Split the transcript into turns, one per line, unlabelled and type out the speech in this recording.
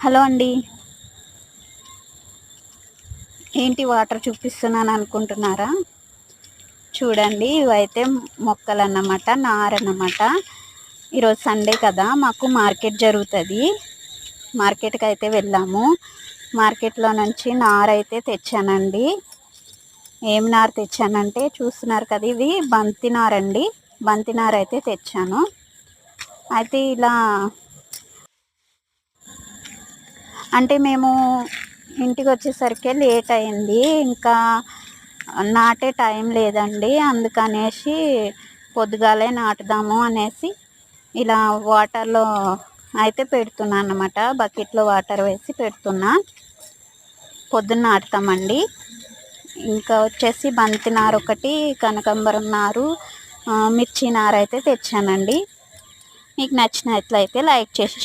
Hello అండి. ఏంటి water చూపిస్తున్నాను అనుకుంటున్నారా? చూడండి, ఇవైతే మొక్కలు అన్నమాట, నారన్నమాట. ఈరోజు సండే కదా, మాకు మార్కెట్ జరుగుతుంది. మార్కెట్కి అయితే వెళ్ళాము. మార్కెట్లో నుంచి నారైతే తెచ్చానండి. ఏం నార తెచ్చానంటే చూస్తున్నారు కదా, ఇది బంతి నారండి. బంతి నార అయితే తెచ్చాను. అయితే ఇలా అంటే మేము ఇంటికి వచ్చేసరికి లేట్ అయింది, ఇంకా నాటే టైం లేదండి. అందుకనేసి పొద్దుగాలే నాటుదాము అనేసి ఇలా వాటర్లో అయితే పెడుతున్నా అన్నమాట. బకెట్లో వాటర్ వేసి పెడుతున్నా. పొద్దున్న నాటుతామండి. ఇంకా వచ్చేసి బంతి నారు ఒకటి, కనకాంబరం నారు, మిర్చి నారు అయితే తెచ్చానండి. మీకు నచ్చినట్లయితే లైక్ చేసి